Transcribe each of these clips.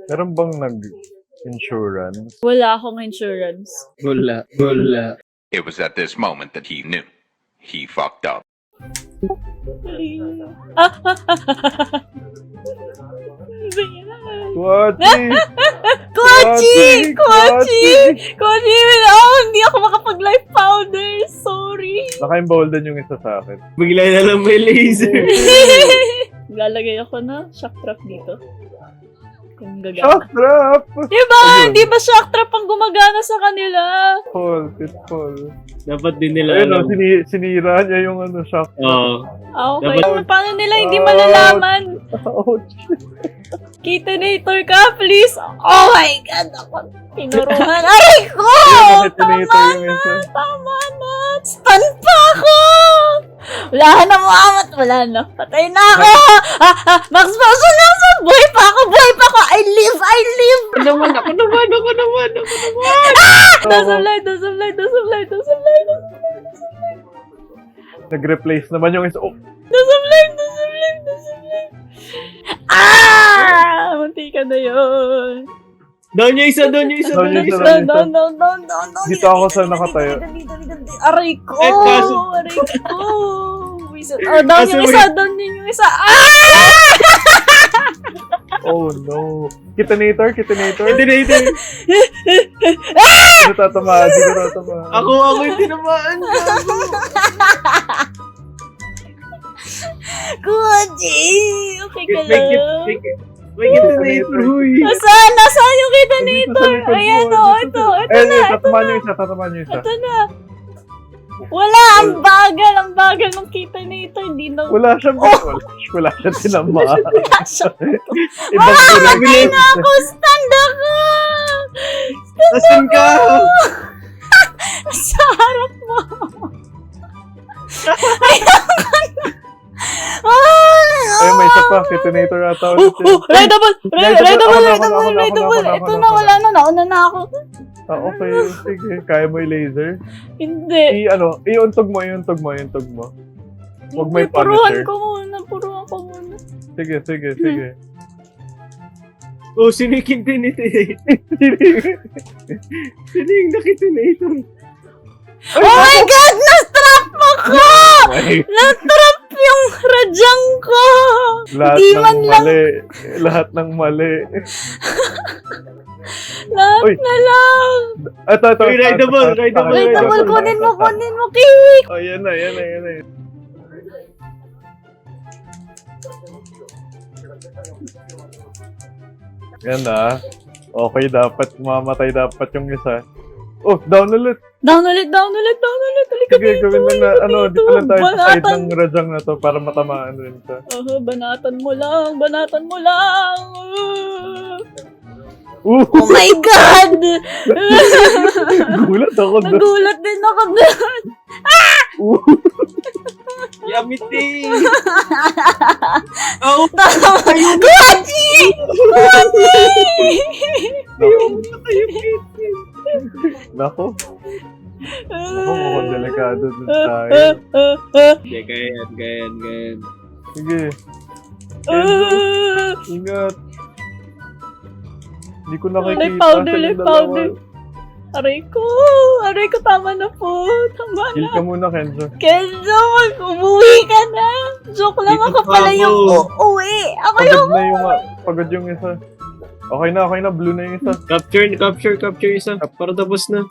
Meron bang nag-insurance? Wala akong insurance. Wala. It was at this moment that he knew. He fucked up. Kwachi! Kwachi! Hindi ako makapag-life powder. Sorry. Naka-embolden yung isa sa akin. Bigla na lang may laser. Lalagay ako na shock trap dito. Kung gagana. Shock trap! Diba? Ayun. Di ba shock trap ang gumagana sa kanila? Pitfall. Dapat din nila Ayun, alam. sinira niya yung shock trap. Oo. Okay. Dapat- Paano nila hindi malalaman? Ouch! Kitinator ka, please. Oh my God. Ako tinuruhan. Aray ko! Nakitinator yung isa. Tama na. Stun pa ako! Wala na, Muhammad. Wala na. Patay na ako. Max Potion lang sa buhay pa ako. I live. Ako naman. Doesn't lie. Nag-replace naman yung isa. Oh! Doesn't lie. Munti ka na yun. Down yung isa. Down. Dito ako sa nakatayo. Aray ko! Eh, kaso- Down Kaso yung isa. Oh no. Kitinator. Detonator. Hindi tatamaan. Ako yung tinamaan. Kuji! Okay ka lang. May detonator, huy. Nasaan yung kitinator? Dito sa likod mo, Ayan dito o, sa ito Eh, tatamaan yung isa. Ito na. Wala, ang bagal ng kitinator. Hindi na. Wala siyang wala siyang tinamaan. Wala siya. Ibang Patay na ako! Stand ako! Nasaan ka? Sa harap mo! Eh, may isa pa. Kitinator ata ulit. Raidable! Ako na. Ito na, wala na. Nauna na ako. Okay. Sige. Kaya mo i-laser? Hindi. Iuntog mo. Huwag may Puruhan punisher. ko muna. Sige. Oh, sino yung tinator? Sino yung nakitinator? Oh my God! Na-trap ako! Na-trap yung radyang ko! Lahat ng mali. Lahat Uy. na lang! Ito. Uy, rideable. Raidable, kunin mo, Kiwi! Oh, yan na. Yan na. Okay, mamatay dapat yung isa. Oh, down ulit. Down ulit. Halika Sige, dito. gawin lang na, dito lang tayo sa side Banatan. ng radyang na to para matamaan rin siya. Banatan mo lang. Oh my God! Gulat ako doon. Nagulat din ako doon. Yamiti! Oh, Kwachi! Nako, mukhang delikado dun tayo. hindi, gayan. Sige, ingat. Hindi ko nakikita Life powder, sa life dalawa. powder. Aray ko, tama na po. Tama Heal na. ka muna, Kenzo. Kenzo, umuwi ka na. Joke lang, Dito ako pala pa yung ako. uuwi. Ako yung Pagod yung isa. Okay na, blue na yung isa. Capture isa. Para tapos na.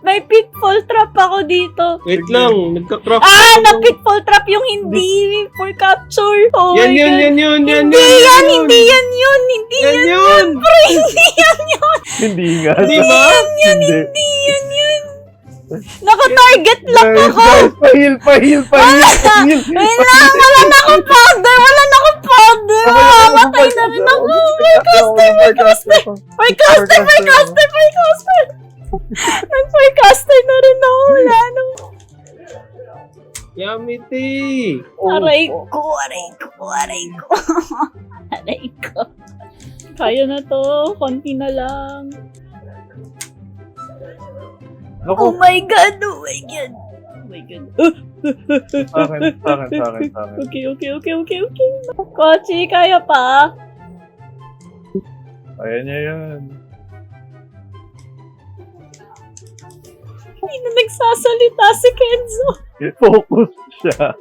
may pitfall trap ako dito. Wait Sige. lang, nagka-craft. Na pitfall trap yung hindi for capture. Oh my God. Yan. Hindi yan yun. Pre, hindi yan yun. Hindi nga. Di ba? Hindi. Yan yun. Naka-target lang ako. Guys, pa-heal. Wait lang, wala na akong powder. Mamatay na rin ako. May caster. Nag-forecaster na rin ako. Wala nang... Yamiti! Aray ko. Kaya na to. Konti na lang. Naku, Oh my God. sa akin. Okay. Kochi, kaya pa? Kaya niya yan. Hindi na nagsasalita si Kenzo. Focus siya.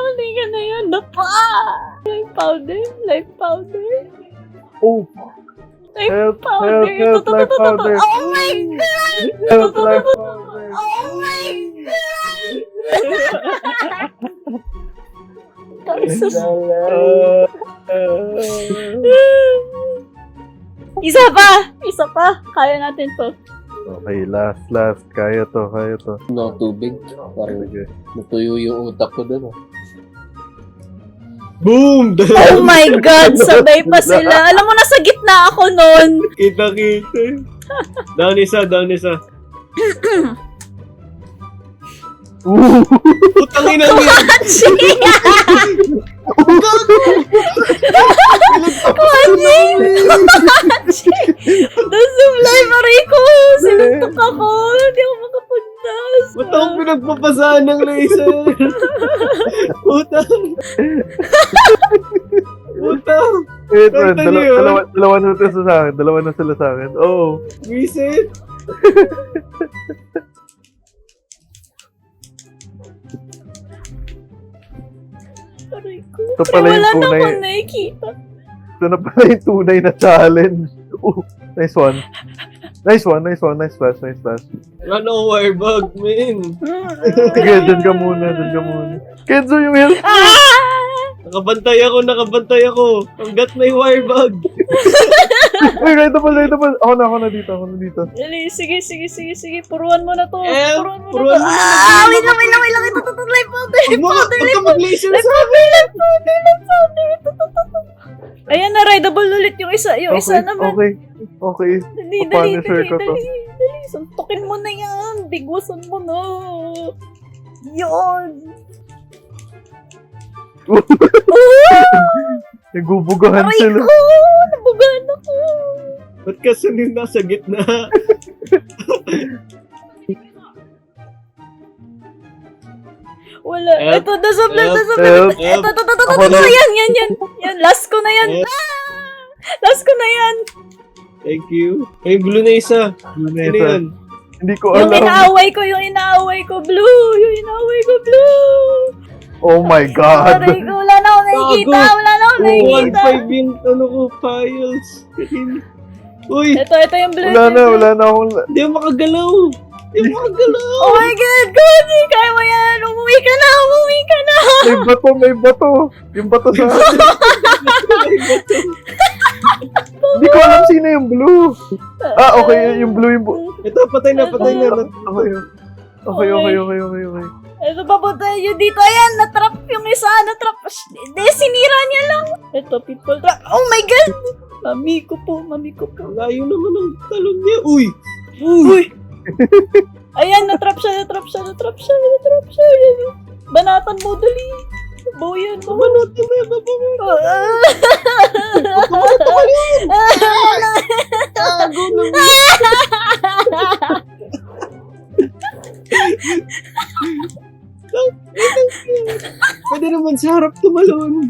Hindi ka na yun. Napa! Life powder. Life powder. Oh! Life Help, powder. help, help, life powder. Oh my God! Help, life powder. Oh my God! Jesus. Isa pa! Isa pa! Kaya natin to. Okay, last. Kaya to. No, tubig. Parang Sige. natuyo yung utak ko doon. Boom! Oh my God! Sabay pa sila. Alam mo, nasa gitna ako nun. Kita. Down isa. Putang ina mo yan! Doon sublay, Mariko! Sinuntok ako! Hindi ako makapuntas! Ba't ako pinagpapasaan ng laser? Putang! Wait, Kanta niyo yun? dalawa na sila sa akin. Oh. Visit! Mariko. Ito Pero pala wala yung na tunay. akong nakikita. Ito na pala yung tunay na challenge. Nice one. Nice flash. Wala na akong wirebug, man. Sige, dyan ka muna. Kenzo, yung health. Nakabantay ako. Hanggat may wirebug. Uy, right up. Ako na dito. Dali, sige. Puruan mo na to. Puruan mo Wait lang. Ito, life powder. Huwag ka mag-laser sa Life powder. Ayan na, rideable ulit yung isa. Yung isa naman. Okay. Dali. Papanisher ko to. Suntukin mo na yan. Bigwasan mo na. Yun. Nagubugahan Aray sila. ko! Nabugaan ako. Ba't ka sunin nasa gitna? Wala. Help. Ito, dasablag. Help. Ito. Yan. Last ko na yan. Help. Last ko na yan. Thank you. Ay, blue na isa. Ano yan? Hindi ko Yung alam. inaaway ko, blue. Oh my God. Aray ko, wala na akong nakikita. 1.5 yung ano ko, files. Uy, Ito yung blue. Wala na akong... hindi ako makagalaw. Oh my God, Cody! Kaya mo yan! Umuwi ka na! May bato. Yung bato sa akin. Hindi ko alam sino yung blue. Okay. Yung blue. Ito, patay na. Okay. Ito, papunta yun dito. Ayan, natrap yung isa. Hindi, sinira niya lang. Ito, people trap. Oh my God! Mami ko po. Layo naman ang talon niya. Uy! Ayan, natrap siya. Yan. Banatan mo, dali. Boyan mo. Banatan mo yan, Tago na mo. Pwede naman sa harap tumalon.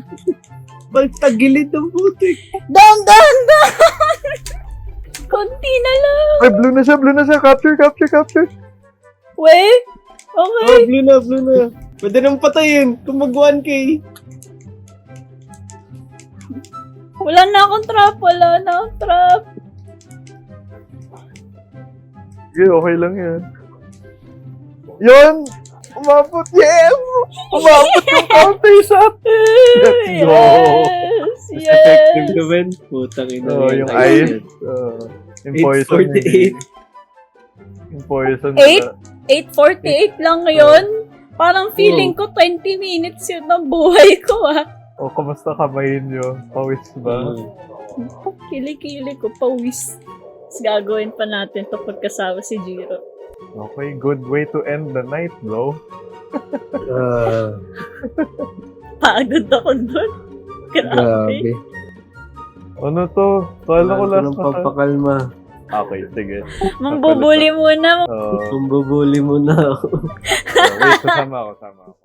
Tagilid ng putik. Down! Konti na lang. Ay, blue na siya. Capture. Wait. Okay. Blue na. Pwede naman patayin kung mag 1K. Wala na akong trap. Sige, okay lang yan. Yun! Umabot! Yes! Umabot yung counter shot! Let's go! Yes. Effective naman. Putang ina. Yung ice. Yung poison. 8:48. Yung poison. 8:48 lang ngayon. Parang feeling ko 20 minutes yun ng buhay ko Kamusta kamay nyo? Pawis ba? Kili-kili ko, pawis. Tapos gagawin pa natin to pagkasama si Jiro. Okay, good way to end the night, bro. Pagod ako doon. Grabe. Ano to? Kala ko last na pampakalma. Okay, sige. Mambubuli muna. Kumbubuli mo na ako. Wait, sama ako.